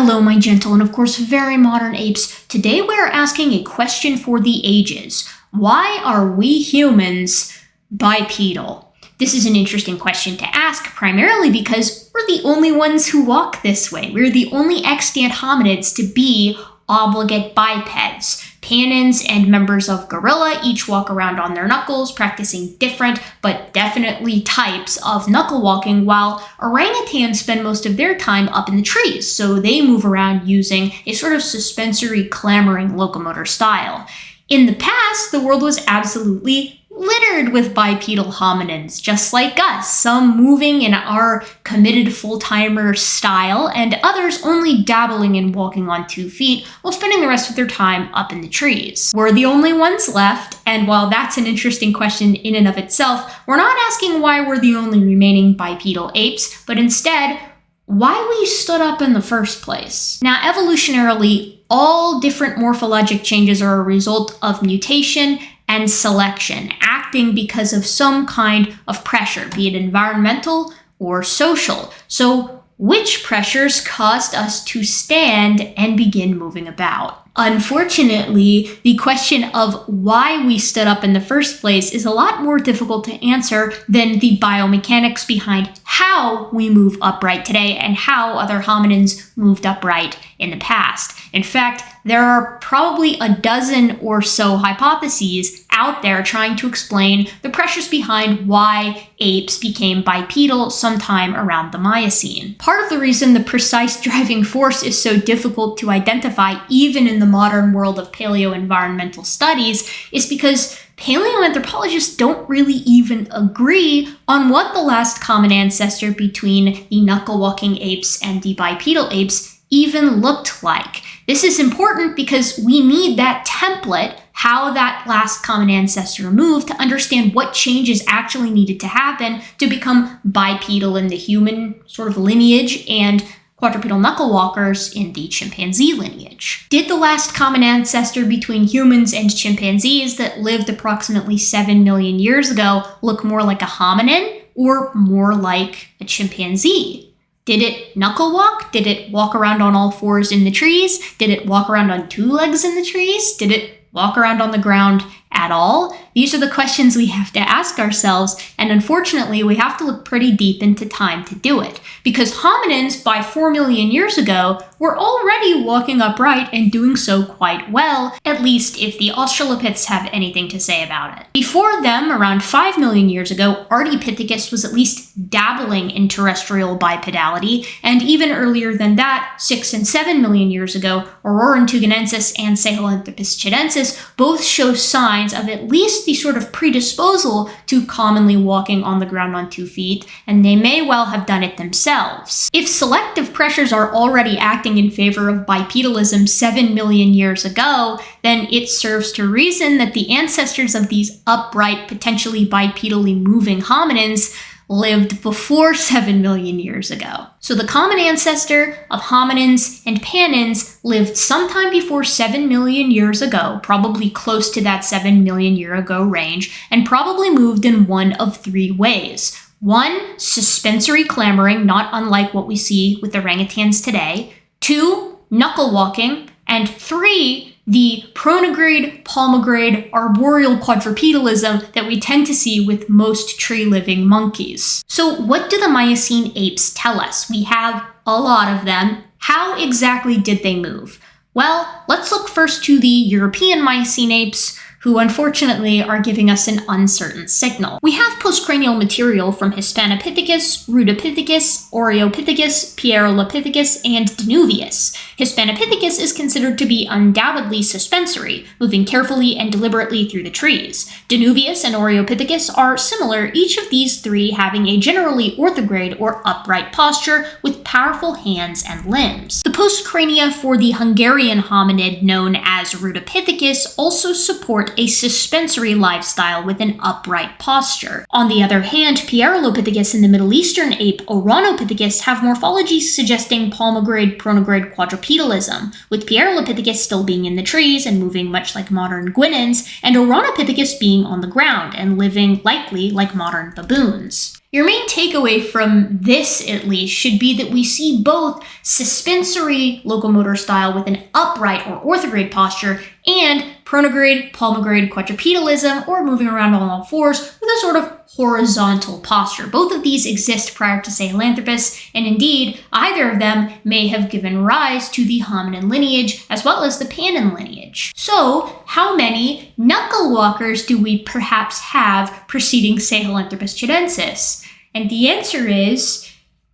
Hello, my gentle and of course very modern apes. Today we're asking a question for the ages. Why are we humans bipedal? This is an interesting question to ask, primarily because we're the only ones who walk this way. We're the only extant hominids to be obligate bipeds. Panins and members of gorilla each walk around on their knuckles, practicing different but definitely types of knuckle walking, while orangutans spend most of their time up in the trees, so they move around using a sort of suspensory clambering locomotor style. In the past, the world was absolutely littered with bipedal hominins, just like us, some moving in our committed full-timer style, and others only dabbling in walking on 2 feet while spending the rest of their time up in the trees. We're the only ones left, and while that's an interesting question in and of itself, we're not asking why we're the only remaining bipedal apes, but instead, why we stood up in the first place. Now, evolutionarily, all different morphologic changes are a result of mutation and selection, acting because of some kind of pressure, be it environmental or social. So, which pressures caused us to stand and begin moving about? Unfortunately, the question of why we stood up in the first place is a lot more difficult to answer than the biomechanics behind how we move upright today and how other hominins moved upright in the past. In fact, there are probably a dozen or so hypotheses out there trying to explain the pressures behind why apes became bipedal sometime around the Miocene. Part of the reason the precise driving force is so difficult to identify, even in the modern world of paleoenvironmental studies, is because paleoanthropologists don't really even agree on what the last common ancestor between the knuckle-walking apes and the bipedal apes even looked like. This is important because we need that template, how that last common ancestor moved, to understand what changes actually needed to happen to become bipedal in the human sort of lineage and quadrupedal knuckle walkers in the chimpanzee lineage. Did the last common ancestor between humans and chimpanzees that lived approximately 7 million years ago look more like a hominin or more like a chimpanzee? Did it knuckle walk? Did it walk around on all fours in the trees? Did it walk around on 2 legs in the trees? Did it walk around on the ground at all? These are the questions we have to ask ourselves, and unfortunately, we have to look pretty deep into time to do it, because hominins by 4 million years ago were already walking upright and doing so quite well, at least if the Australopiths have anything to say about it. Before them, around 5 million years ago, Ardipithecus was at least dabbling in terrestrial bipedality, and even earlier than that, 6 and 7 million years ago, Aurorantuganensis and Sahelanthropus chilensis both show signs of at least the sort of predisposal to commonly walking on the ground on 2 feet, and they may well have done it themselves. If selective pressures are already acting in favor of bipedalism 7 million years ago, then it serves to reason that the ancestors of these upright, potentially bipedally moving hominins lived before 7 million years ago. So the common ancestor of hominins and panins lived sometime before 7 million years ago, probably close to that 7 million year ago range, and probably moved in one of 3 ways. 1, suspensory clambering, not unlike what we see with orangutans today. 2, knuckle walking. And 3, the pronagrade, palmagrade, arboreal quadrupedalism that we tend to see with most tree-living monkeys. So what do the Miocene apes tell us? We have a lot of them. How exactly did they move? Well, let's look first to the European Miocene apes, who unfortunately are giving us an uncertain signal. We have postcranial material from Hispanopithecus, Rudopithecus, Oreopithecus, Pierolopithecus, and Danuvius. Hispanopithecus is considered to be undoubtedly suspensory, moving carefully and deliberately through the trees. Danuvius and Oreopithecus are similar, each of these 3 having a generally orthograde or upright posture with powerful hands and limbs. The postcrania for the Hungarian hominid known as Rudopithecus also support a suspensory lifestyle with an upright posture. On the other hand, Australopithecus and the Middle Eastern ape Australopithecus have morphologies suggesting palmograde, pronograde quadrupedalism, with Australopithecus still being in the trees and moving much like modern guenons, and Australopithecus being on the ground and living likely like modern baboons. Your main takeaway from this, at least, should be that we see both suspensory locomotor style with an upright or orthograde posture and pronograde, palmograde quadrupedalism, or moving around on all fours with a sort of horizontal posture. Both of these exist prior to Sahelanthropus, and indeed, either of them may have given rise to the hominin lineage as well as the panin lineage. So, how many knuckle walkers do we perhaps have preceding Sahelanthropus chilensis? And the answer is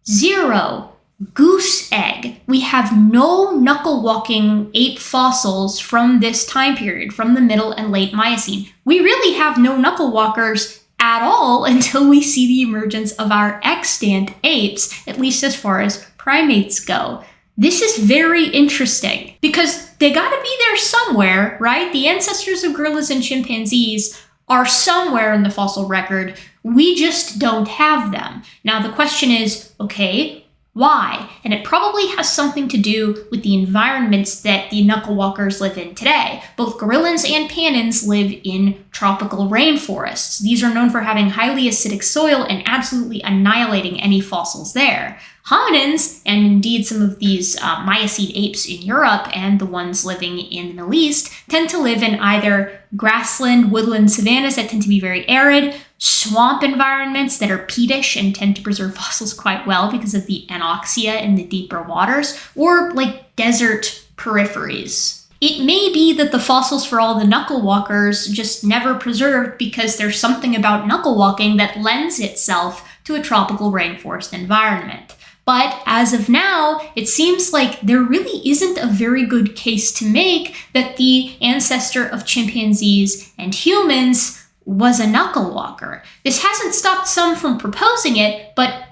0. Goose egg. We have no knuckle walking ape fossils from this time period, from the Middle and Late Miocene. We really have no knuckle walkers at all until we see the emergence of our extant apes, at least as far as primates go. This is very interesting because they gotta be there somewhere, right? The ancestors of gorillas and chimpanzees are somewhere in the fossil record. We just don't have them. Now the question is, okay, why? And it probably has something to do with the environments that the knuckle walkers live in today. Both gorillans and panins live in tropical rainforests. These are known for having highly acidic soil and absolutely annihilating any fossils there. Hominins, and indeed some of these Miocene apes in Europe and the ones living in the Middle East, tend to live in either grassland, woodland savannas that tend to be very arid, swamp environments that are peatish and tend to preserve fossils quite well because of the anoxia in the deeper waters, or like desert peripheries. It may be that the fossils for all the knuckle walkers just never preserved because there's something about knuckle walking that lends itself to a tropical rainforest environment. But as of now, it seems like there really isn't a very good case to make that the ancestor of chimpanzees and humans was a knuckle walker. This hasn't stopped some from proposing it, but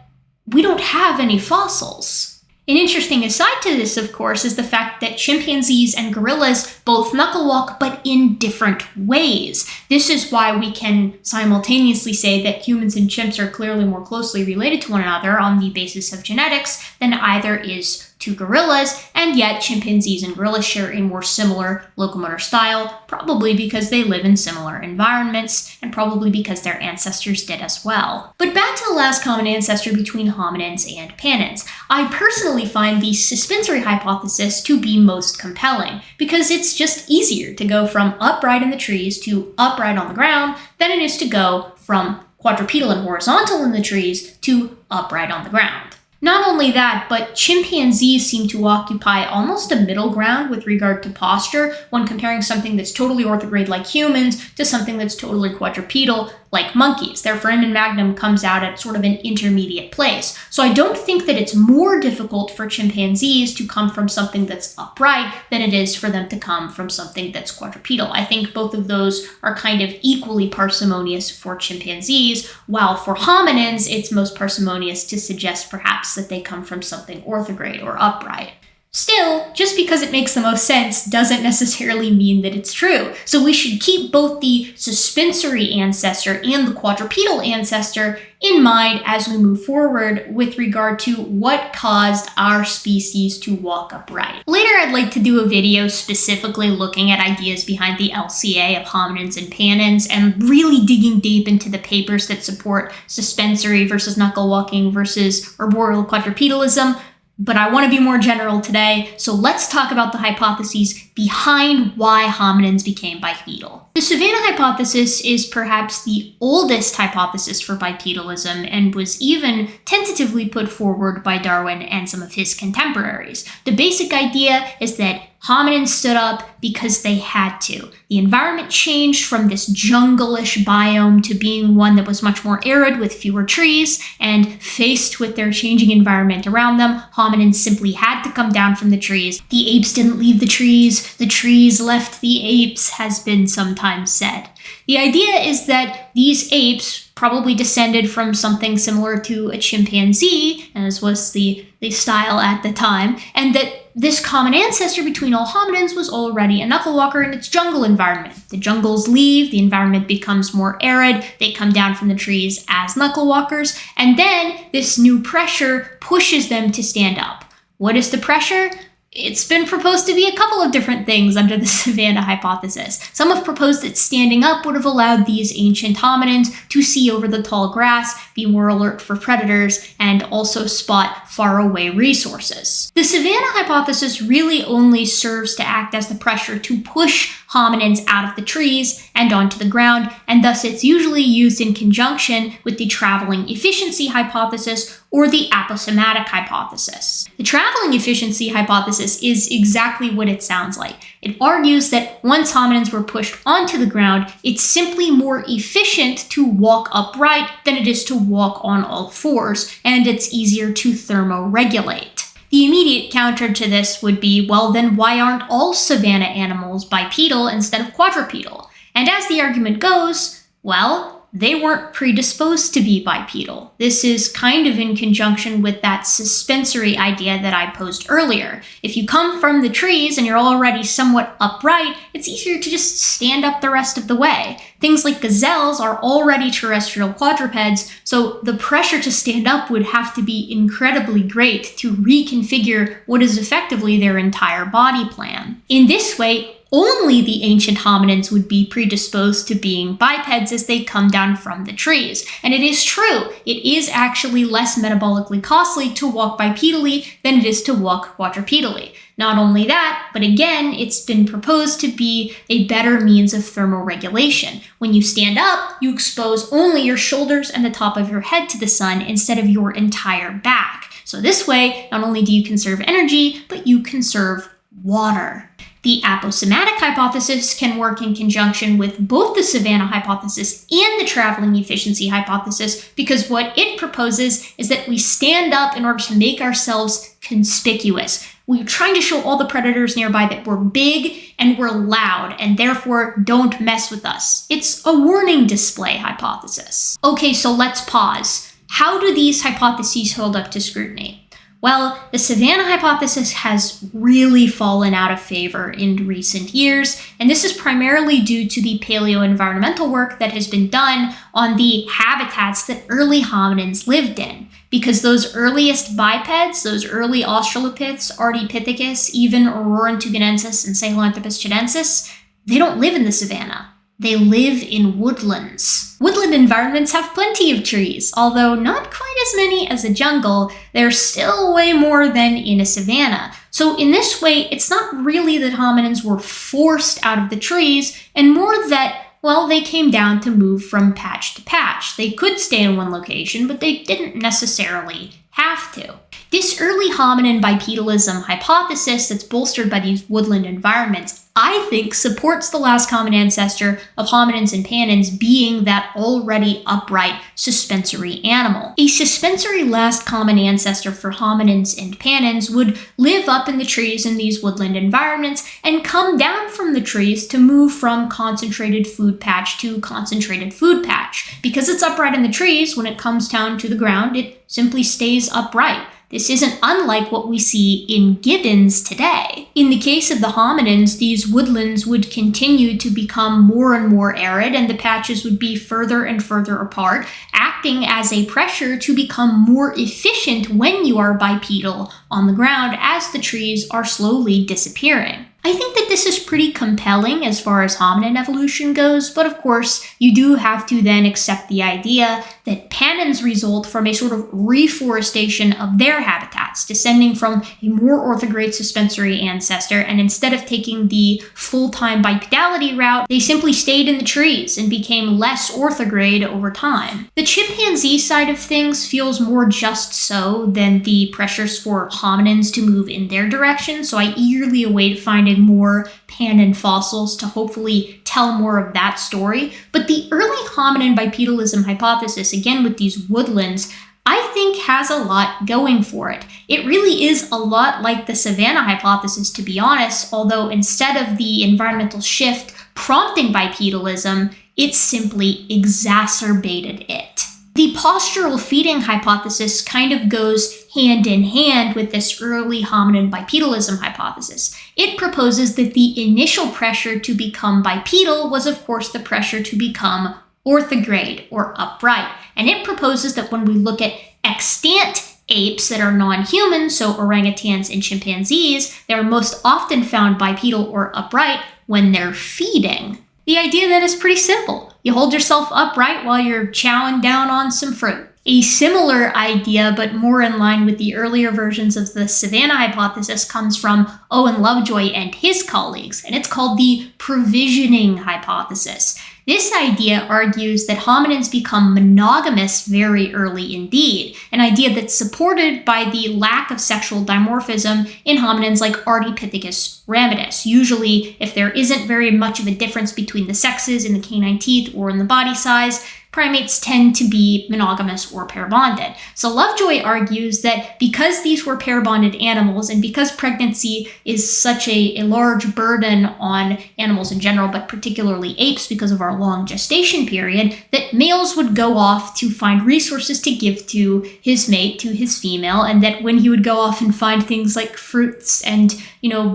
we don't have any fossils. An interesting aside to this, of course, is the fact that chimpanzees and gorillas both knuckle walk, but in different ways. This is why we can simultaneously say that humans and chimps are clearly more closely related to one another on the basis of genetics than either is to gorillas, and yet chimpanzees and gorillas share a more similar locomotor style, probably because they live in similar environments, and probably because their ancestors did as well. But back to the last common ancestor between hominins and panins. I personally find the suspensory hypothesis to be most compelling, because it's just easier to go from upright in the trees to upright on the ground than it is to go from quadrupedal and horizontal in the trees to upright on the ground. Not only that, but chimpanzees seem to occupy almost a middle ground with regard to posture when comparing something that's totally orthograde like humans to something that's totally quadrupedal like monkeys. Their foramen magnum comes out at sort of an intermediate place. So I don't think that it's more difficult for chimpanzees to come from something that's upright than it is for them to come from something that's quadrupedal. I think both of those are kind of equally parsimonious for chimpanzees, while for hominins, it's most parsimonious to suggest perhaps that they come from something orthograde or upright. Still, just because it makes the most sense doesn't necessarily mean that it's true. So we should keep both the suspensory ancestor and the quadrupedal ancestor in mind as we move forward with regard to what caused our species to walk upright. Later, I'd like to do a video specifically looking at ideas behind the LCA of hominins and panins and really digging deep into the papers that support suspensory versus knuckle walking versus arboreal quadrupedalism. But I want to be more general today, so let's talk about the hypotheses behind why hominins became bipedal. The savanna hypothesis is perhaps the oldest hypothesis for bipedalism and was even tentatively put forward by Darwin and some of his contemporaries. The basic idea is that hominins stood up because they had to. The environment changed from this jungle-ish biome to being one that was much more arid with fewer trees, and faced with their changing environment around them, hominins simply had to come down from the trees. The apes didn't leave the trees left the apes, has been sometimes said. The idea is that these apes, probably descended from something similar to a chimpanzee, as was the style at the time, and that this common ancestor between all hominins was already a knuckle walker in its jungle environment. The jungles leave, the environment becomes more arid, they come down from the trees as knuckle walkers, and then this new pressure pushes them to stand up. What is the pressure? It's been proposed to be a couple of different things under the savanna hypothesis. Some have proposed that standing up would have allowed these ancient hominins to see over the tall grass, be more alert for predators, and also spot faraway resources. The savanna hypothesis really only serves to act as the pressure to push hominins out of the trees and onto the ground, and thus it's usually used in conjunction with the traveling efficiency hypothesis or the aposematic hypothesis. The traveling efficiency hypothesis is exactly what it sounds like. It argues that once hominins were pushed onto the ground, it's simply more efficient to walk upright than it is to walk on all fours, and it's easier to thermoregulate. The immediate counter to this would be, well, then why aren't all savanna animals bipedal instead of quadrupedal? And as the argument goes, well, they weren't predisposed to be bipedal. This is kind of in conjunction with that suspensory idea that I posed earlier. If you come from the trees and you're already somewhat upright, it's easier to just stand up the rest of the way. Things like gazelles are already terrestrial quadrupeds, so the pressure to stand up would have to be incredibly great to reconfigure what is effectively their entire body plan. In this way, only the ancient hominins would be predisposed to being bipeds as they come down from the trees. And it is true, it is actually less metabolically costly to walk bipedally than it is to walk quadrupedally. Not only that, but again, it's been proposed to be a better means of thermoregulation. When you stand up, you expose only your shoulders and the top of your head to the sun instead of your entire back. So this way, not only do you conserve energy, but you conserve water. The aposematic hypothesis can work in conjunction with both the savanna hypothesis and the traveling efficiency hypothesis because what it proposes is that we stand up in order to make ourselves conspicuous. We're trying to show all the predators nearby that we're big and we're loud and therefore don't mess with us. It's a warning display hypothesis. Okay, so let's pause. How do these hypotheses hold up to scrutiny? Well, the savanna hypothesis has really fallen out of favor in recent years, and this is primarily due to the paleoenvironmental work that has been done on the habitats that early hominins lived in. Because those earliest bipeds, those early Australopiths, Ardipithecus, even Aurorantuganensis and Sahelanthropus chilensis, they don't live in the savanna. They live in woodlands. Woodland environments have plenty of trees, although not quite as many as a jungle. There's still way more than in a savanna. So in this way, it's not really that hominins were forced out of the trees, and more that, well, they came down to move from patch to patch. They could stay in one location, but they didn't necessarily have to. This early hominin bipedalism hypothesis that's bolstered by these woodland environments, I think, supports the last common ancestor of hominins and pannins being that already upright suspensory animal. A suspensory last common ancestor for hominins and pannins would live up in the trees in these woodland environments and come down from the trees to move from concentrated food patch to concentrated food patch. Because it's upright in the trees, when it comes down to the ground, it simply stays upright. This isn't unlike what we see in gibbons today. In the case of the hominins, these woodlands would continue to become more and more arid, and the patches would be further and further apart, acting as a pressure to become more efficient when you are bipedal on the ground as the trees are slowly disappearing. I think that this is pretty compelling as far as hominin evolution goes, but of course, you do have to then accept the idea that pannins result from a sort of reforestation of their habitats, descending from a more orthograde suspensory ancestor, and instead of taking the full-time bipedality route, they simply stayed in the trees and became less orthograde over time. The chimpanzee side of things feels more just so than the pressures for hominins to move in their direction, so I eagerly await finding more pannin fossils to hopefully tell more of that story. But the early hominin bipedalism hypothesis, again with these woodlands, I think has a lot going for it. It really is a lot like the savanna hypothesis, to be honest, although instead of the environmental shift prompting bipedalism, it simply exacerbated it. The postural feeding hypothesis kind of goes hand in hand with this early hominin bipedalism hypothesis. It proposes that the initial pressure to become bipedal was, of course, the pressure to become orthograde or upright. And it proposes that when we look at extant apes that are non-human, so orangutans and chimpanzees, they're most often found bipedal or upright when they're feeding. The idea then is pretty simple. You hold yourself upright while you're chowing down on some fruit. A similar idea, but more in line with the earlier versions of the savanna hypothesis, comes from Owen Lovejoy and his colleagues, and it's called the provisioning hypothesis. This idea argues that hominins become monogamous very early indeed, an idea that's supported by the lack of sexual dimorphism in hominins like Ardipithecus ramidus. Usually, if there isn't very much of a difference between the sexes in the canine teeth or in the body size, primates tend to be monogamous or pair-bonded. So Lovejoy argues that because these were pair-bonded animals and because pregnancy is such a large burden on animals in general, but particularly apes because of our long gestation period, that males would go off to find resources to give to his mate, to his female, and that when he would go off and find things like fruits and,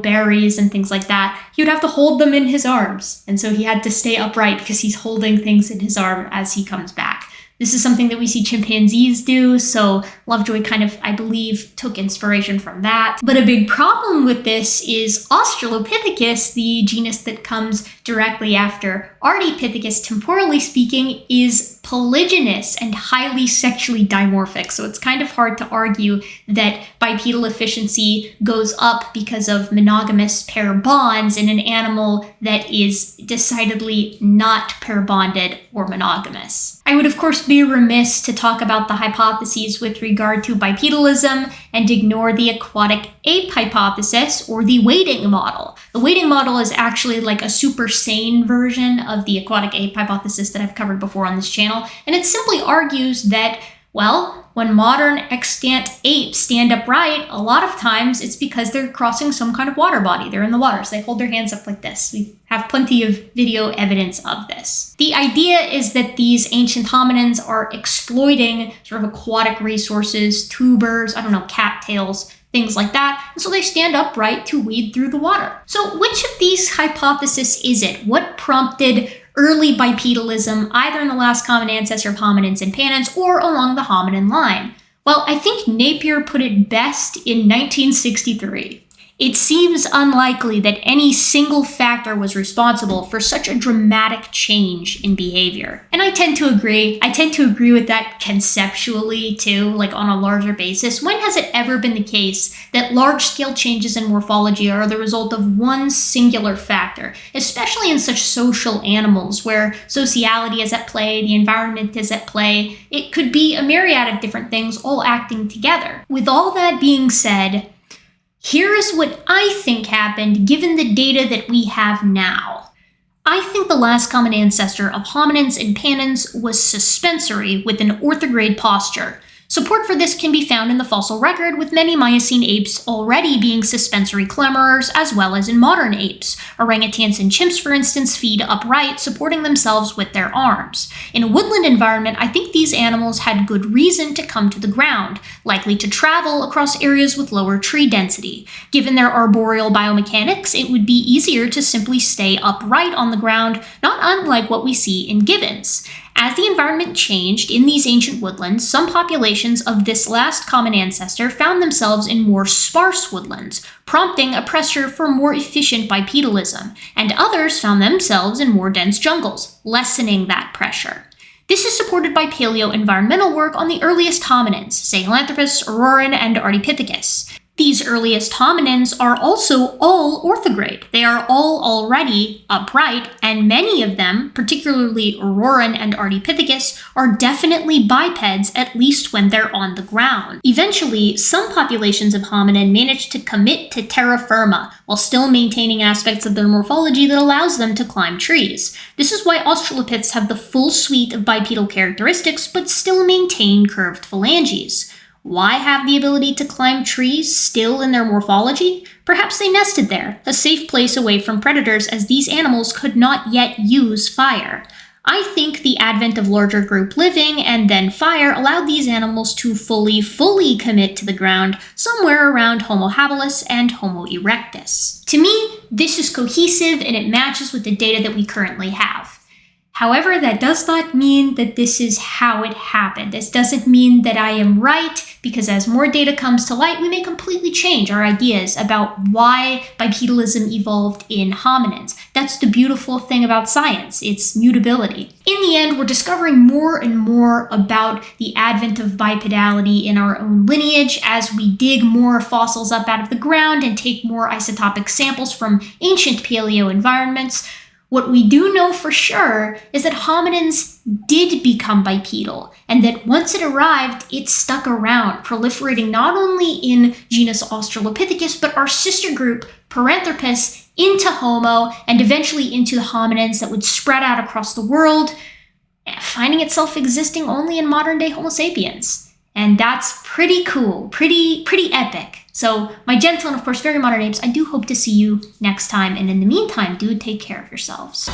berries and things like that, he would have to hold them in his arms. And so he had to stay upright because he's holding things in his arm as he comes back. This is something that we see chimpanzees do, so Lovejoy kind of, I believe, took inspiration from that. But a big problem with this is Australopithecus, the genus that comes directly after Ardipithecus, temporally speaking, is polygynous and highly sexually dimorphic. So it's kind of hard to argue that bipedal efficiency goes up because of monogamous pair bonds in an animal that is decidedly not pair bonded or monogamous. I would, of course, be remiss to talk about the hypotheses with regard to bipedalism and ignore the aquatic ape hypothesis or the wading model. The wading model is actually like a super sane version of the aquatic ape hypothesis that I've covered before on this channel, and it simply argues that, when modern extant apes stand upright, a lot of times it's because they're crossing some kind of water body. They're in the water, so they hold their hands up like this. We have plenty of video evidence of this. The idea is that these ancient hominins are exploiting sort of aquatic resources, tubers, cattails, things like that, and so they stand upright to wade through the water. So which of these hypotheses is it? What prompted early bipedalism, either in the last common ancestor of hominins and panins or along the hominin line? Well, I think Napier put it best in 1963. It seems unlikely that any single factor was responsible for such a dramatic change in behavior. And I tend to agree. I tend to agree with that conceptually too, like on a larger basis. When has it ever been the case that large-scale changes in morphology are the result of one singular factor, especially in such social animals where sociality is at play, the environment is at play? It could be a myriad of different things all acting together. With all that being said, here is what I think happened given the data that we have now. I think the last common ancestor of hominins and panins was suspensory with an orthograde posture. Support for this can be found in the fossil record, with many Miocene apes already being suspensory clamorers, as well as in modern apes. Orangutans and chimps, for instance, feed upright, supporting themselves with their arms. In a woodland environment, I think these animals had good reason to come to the ground, likely to travel across areas with lower tree density. Given their arboreal biomechanics, it would be easier to simply stay upright on the ground, not unlike what we see in gibbons. As the environment changed in these ancient woodlands, some populations of this last common ancestor found themselves in more sparse woodlands, prompting a pressure for more efficient bipedalism, and others found themselves in more dense jungles, lessening that pressure. This is supported by paleo-environmental work on the earliest hominins, Sahelanthropus, Auroran, and Ardipithecus. These earliest hominins are also all orthograde. They are all already upright, and many of them, particularly Auroran and Ardipithecus, are definitely bipeds, at least when they're on the ground. Eventually, some populations of hominin manage to commit to terra firma, while still maintaining aspects of their morphology that allows them to climb trees. This is why Australopiths have the full suite of bipedal characteristics, but still maintain curved phalanges. Why have the ability to climb trees still in their morphology? Perhaps they nested there, a safe place away from predators, as these animals could not yet use fire. I think the advent of larger group living and then fire allowed these animals to fully commit to the ground somewhere around Homo habilis and Homo erectus. To me, this is cohesive and it matches with the data that we currently have. However, that does not mean that this is how it happened. This doesn't mean that I am right, because as more data comes to light, we may completely change our ideas about why bipedalism evolved in hominins. That's the beautiful thing about science, its mutability. In the end, we're discovering more and more about the advent of bipedality in our own lineage as we dig more fossils up out of the ground and take more isotopic samples from ancient paleo environments. What we do know for sure is that hominins did become bipedal, and that once it arrived, it stuck around, proliferating not only in genus Australopithecus, but our sister group, Paranthropus, into Homo, and eventually into the hominins that would spread out across the world, finding itself existing only in modern-day Homo sapiens. And that's pretty cool, pretty epic. So, my gentle and of course very modern apes, I do hope to see you next time, and in the meantime, do take care of yourselves.